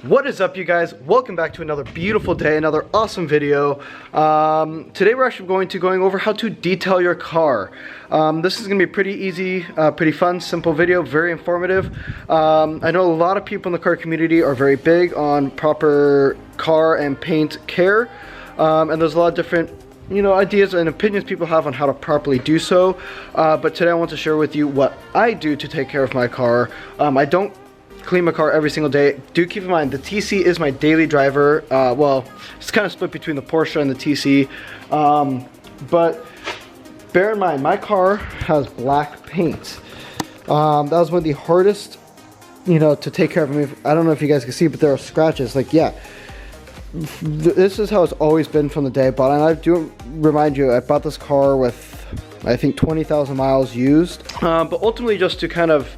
What is up, you guys? Welcome back to another beautiful day, another awesome video. Today we're actually going over how to detail your car. This is going to be pretty easy, pretty fun, simple video, very informative. I know a lot of people in the car community are very big on proper car and paint care, and there's a lot of different ideas and opinions people have on how to properly do so. But today I want to share with you what I do to take care of my car. I don't clean my car every single day. Do keep in mind the TC is my daily driver. Well, it's kind of split between the Porsche and the TC, but bear in mind my car has black paint. That was one of the hardest to take care of. I mean, I don't know if you guys can see, but there are scratches. Like, yeah, this is how it's always been from the day I bought it. And I do remind you, I bought this car with I think 20,000 miles used, but ultimately just to kind of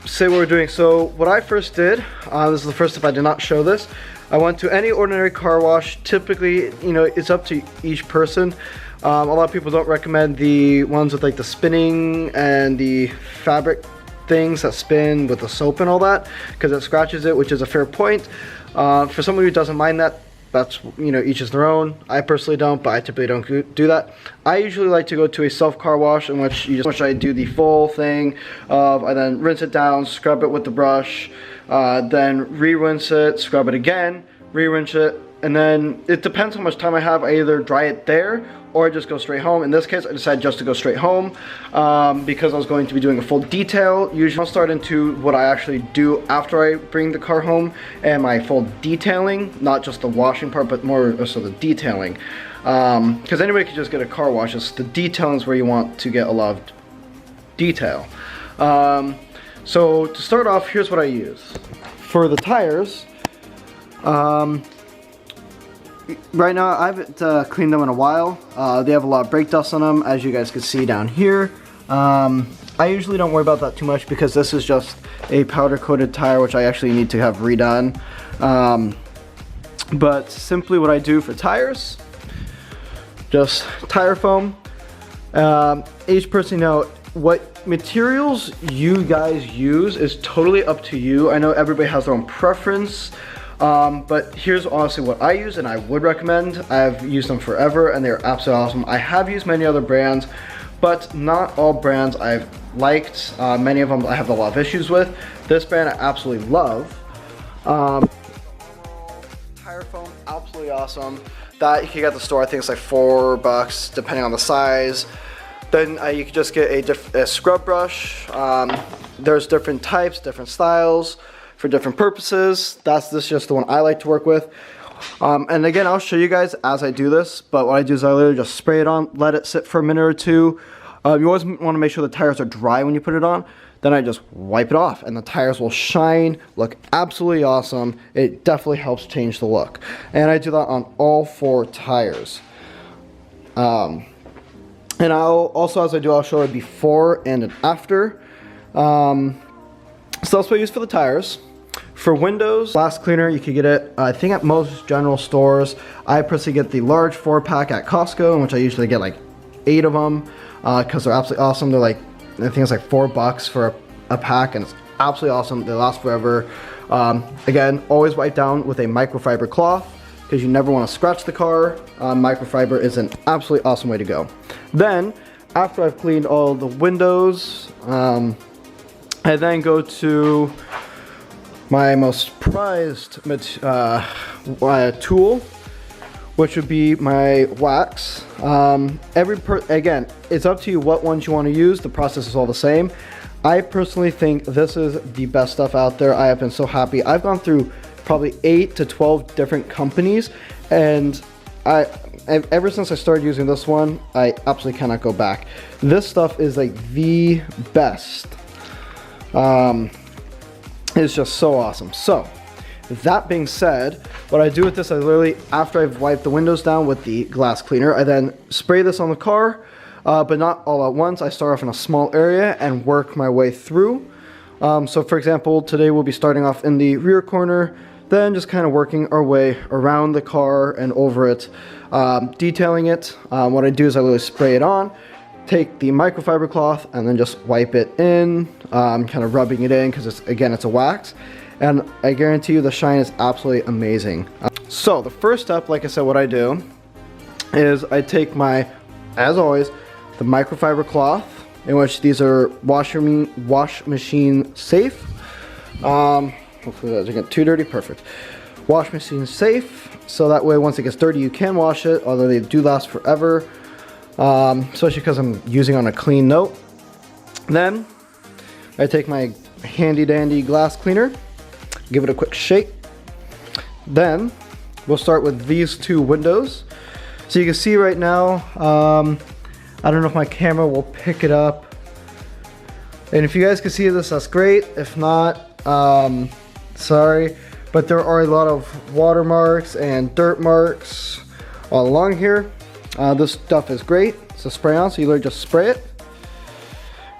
say what we're doing. So what I first did, this is the first step, I did not show this. I went to any ordinary car wash. Typically, it's up to each person. A lot of people don't recommend the ones with like the spinning and the fabric things that spin with the soap and all that, because it scratches it, which is a fair point. For someone who doesn't mind that, that's each is their own. I personally don't, but I typically don't do that. I usually like to go to a self car wash in which I do the full thing of I then rinse it down, scrub it with the brush, then re-rinse it, scrub it again, re-rinse it, and then it depends how much time I have. I either dry it there or I just go straight home. In this case, I decided just to go straight home because I was going to be doing a full detail. Usually I'll start into what I actually do after I bring the car home and my full detailing, not just the washing part, but more so the detailing. Because anybody can just get a car wash. It's the detailing is where you want to get a lot of detail. So to start off, here's what I use. For the tires, right now I haven't cleaned them in a while. They have a lot of brake dust on them, as you guys can see down here. I usually don't worry about that too much because this is just a powder coated tire, which I actually need to have redone. But simply what I do for tires, just tire foam. Each person what materials you guys use is totally up to you. I know everybody has their own preference. But here's honestly what I use and I would recommend. I've used them forever and they're absolutely awesome. I have used many other brands, but not all brands I've liked. Many of them I have a lot of issues with. This brand I absolutely love. Tire foam, absolutely awesome. That you can get at the store. I think it's like $4 depending on the size. Then you can just get a scrub brush. There's different types, different styles for different purposes. This is just the one I like to work with. And again, I'll show you guys as I do this, but what I do is I literally just spray it on, let it sit for a minute or two. You always want to make sure the tires are dry when you put it on. Then I just wipe it off and the tires will shine, look absolutely awesome. It definitely helps change the look. And I do that on all 4 tires. And I'll also, as I do, I'll show a before and an after. So that's what I use for the tires. For windows, glass cleaner, you can get it, I think at most general stores. I personally get the large 4-pack at Costco, in which I usually get like 8 of them, because they're absolutely awesome. They're like, I think it's like $4 for a pack, and it's absolutely awesome. They last forever. Again, always wipe down with a microfiber cloth, because you never want to scratch the car. Microfiber is an absolutely awesome way to go. Then, after I've cleaned all the windows, I then go to my most prized tool, which would be my wax. Again, it's up to you what ones you want to use. The process is all the same. I personally think this is the best stuff out there. I have been so happy. I've gone through probably 8 to 12 different companies, and ever since I started using this one, I absolutely cannot go back. This stuff is like the best. It's just so awesome. So that being said, what I do with this, I literally, after I've wiped the windows down with the glass cleaner, I then spray this on the car, but not all at once. I start off in a small area and work my way through. So for example, today we'll be starting off in the rear corner, then just kind of working our way around the car and over it, detailing it. What I do is I literally spray it on, take the microfiber cloth and then just wipe it in, kind of rubbing it in because it's a wax. and I guarantee you the shine is absolutely amazing. So the first step, like I said, what I do is I take my, as always, the microfiber cloth, in which these are wash machine safe. Hopefully that doesn't get too dirty. Perfect. Wash machine safe, so that way once it gets dirty you can wash it, although they do last forever, especially because I'm using on a clean note. Then I take my handy dandy glass cleaner, give it a quick shake. Then we'll start with these two windows. So you can see right now, I don't know if my camera will pick it up, and if you guys can see this, that's great. If not, sorry, but there are a lot of watermarks and dirt marks all along here. This stuff is great. It's a spray on, so you literally just spray it,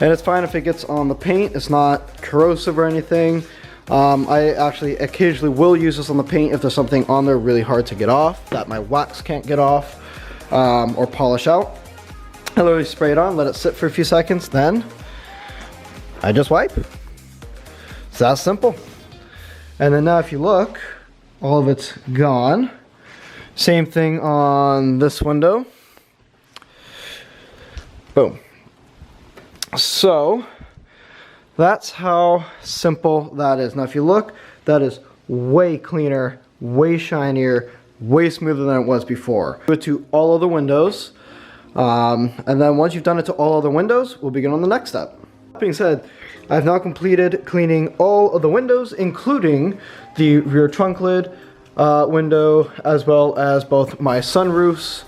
and it's fine if it gets on the paint. It's not corrosive or anything. I actually occasionally will use this on the paint if there's something on there really hard to get off that my wax can't get off or polish out. I literally spray it on, let it sit for a few seconds, then I just wipe. It's that simple. And then now if you look, all of it's gone. Same thing on this window. Boom. So that's how simple that is. Now if you look, that is way cleaner, way shinier, way smoother than it was before. Do it to all of the windows. And then once you've done it to all other windows, we'll begin on the next step. That being said, I've now completed cleaning all of the windows, including the rear trunk lid window, as well as both my sunroofs.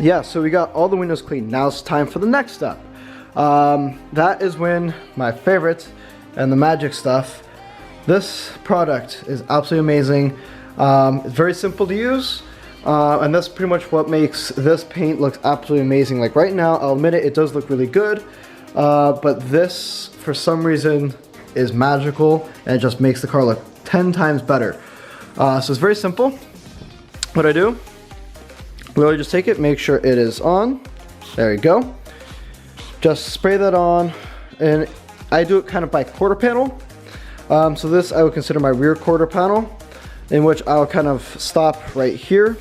Yeah, so we got all the windows cleaned. Now it's time for the next step. That is when my favorite and the magic stuff. This product is absolutely amazing. It's very simple to use. And that's pretty much what makes this paint look absolutely amazing. Like right now, I'll admit it, it does look really good, but this, for some reason, is magical, and it just makes the car look 10 times better. So it's very simple. What I do, literally just take it, make sure it is on. There you go. Just spray that on, and I do it kind of by quarter panel. So this I would consider my rear quarter panel, in which I'll kind of stop right here.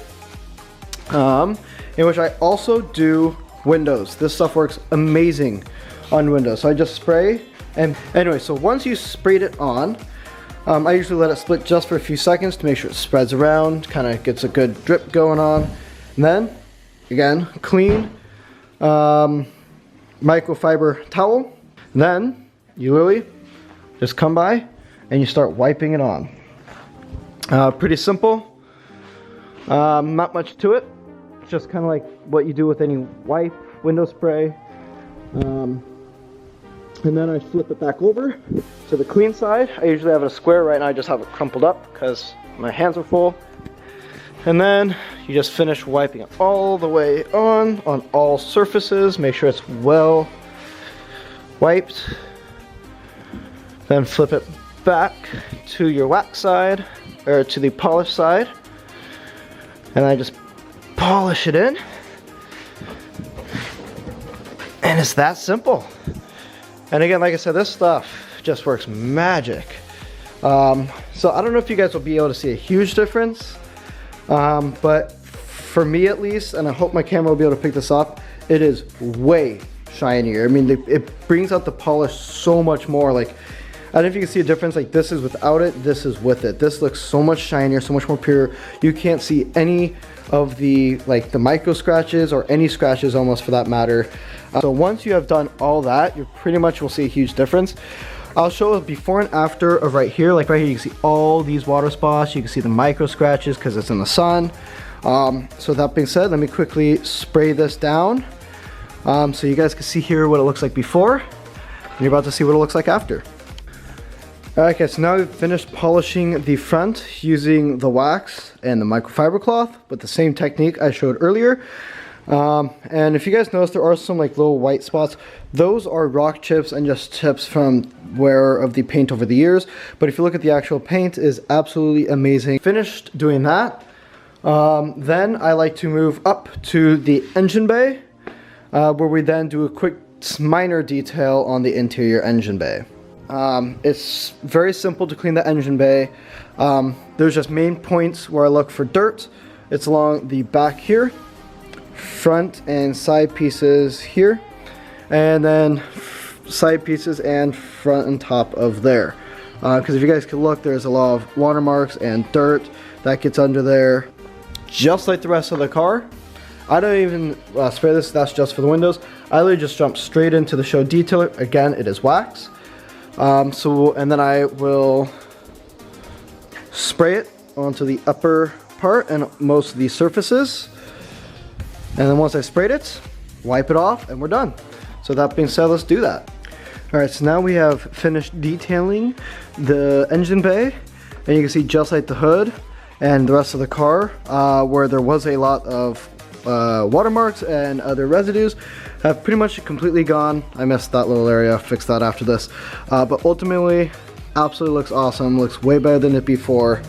In which I also do windows. This stuff works amazing on windows. So I just spray, and anyway, so once you sprayed it on, I usually let it split just for a few seconds to make sure it spreads around, kind of gets a good drip going on. And then, again, clean microfiber towel. And then you literally just come by and you start wiping it on. Pretty simple. Not much to it. It's just kind of like what you do with any wipe, window spray. And then I flip it back over to the clean side. I usually have it a square. Right now I just have it crumpled up because my hands are full. And then you just finish wiping it all the way on all surfaces. Make sure it's well wiped. Then flip it back to your wax side, or to the polish side, and I just polish it in, and it's that simple. And again, like I said, this stuff just works magic. So I don't know if you guys will be able to see a huge difference, but for me at least, and I hope my camera will be able to pick this up, it is way shinier. I mean, it brings out the polish so much more. Like, I don't know if you can see a difference. Like, this is without it, this is with it. This looks so much shinier, so much more pure. You can't see any of the, like, the micro scratches, or any scratches almost for that matter. So once you have done all that, you pretty much will see a huge difference. I'll show a before and after of right here. Like right here, you can see all these water spots. You can see the micro scratches because it's in the sun. So that being said, let me quickly spray this down. So you guys can see here what it looks like before, and you're about to see what it looks like after. Alright guys, so now we've finished polishing the front using the wax and the microfiber cloth with the same technique I showed earlier. And if you guys notice, there are some like little white spots. Those are rock chips and just chips from wear of the paint over the years. But if you look at the actual paint, it is absolutely amazing. Finished doing that. Then I like to move up to the engine bay, where we then do a quick minor detail on the interior engine bay. It's very simple to clean the engine bay. There's just main points where I look for dirt. It's along the back here, front and side pieces here, and then side pieces and front and top of there. Because if you guys can look, there's a lot of watermarks and dirt that gets under there. Just like the rest of the car, I don't even spray this, that's just for the windows. I literally just jump straight into the show detailer. Again, it is wax. And then I will spray it onto the upper part and most of the surfaces. And then once I sprayed it, wipe it off and we're done. So that being said, let's do that. Alright, so now we have finished detailing the engine bay, and you can see just like the hood and the rest of the car, where there was a lot of watermarks and other residues, have pretty much completely gone. I missed that little area, fix that after this. But ultimately, absolutely looks awesome, looks way better than it before.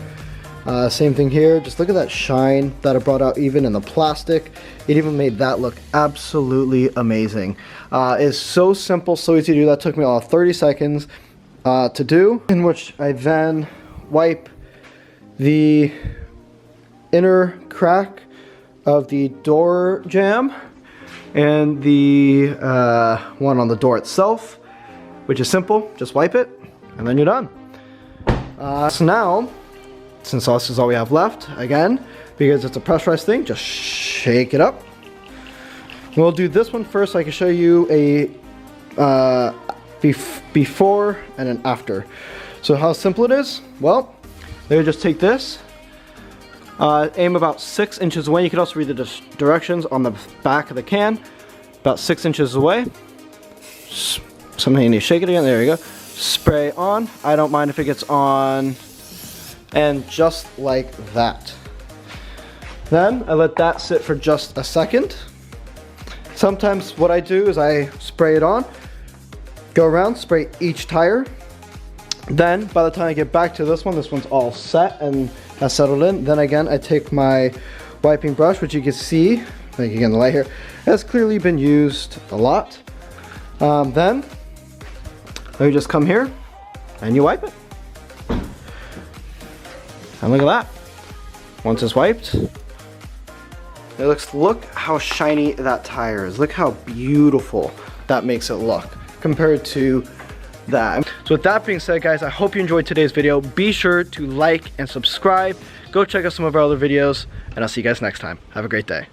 Same thing here, just look at that shine that it brought out even in the plastic. It even made that look absolutely amazing. It's so simple, so easy to do. That took me all 30 seconds to do, in which I then wipe the inner crack of the door jamb and the one on the door itself, which is simple. Just wipe it and then you're done. So now, since this is all we have left, again, because it's a pressurized thing, just shake it up. We'll do this one first so I can show you a before and an after. So how simple it is? Well, they just take this, aim about 6 inches away. You can also read the directions on the back of the can. About 6 inches away. Something you need to shake it again. There you go. Spray on. I don't mind if it gets on. And just like that. Then I let that sit for just a second. Sometimes what I do is I spray it on, go around, spray each tire. Then by the time I get back to this one's all set and has settled in. Then again, I take my wiping brush, which you can see, like again the light here, has clearly been used a lot. Then you just come here and you wipe it. And look at that. Once it's wiped, look how shiny that tire is. Look how beautiful that makes it look compared to that. So with that being said, guys, I hope you enjoyed today's video. Be sure to like and subscribe. Go check out some of our other videos, and I'll see you guys next time. Have a great day.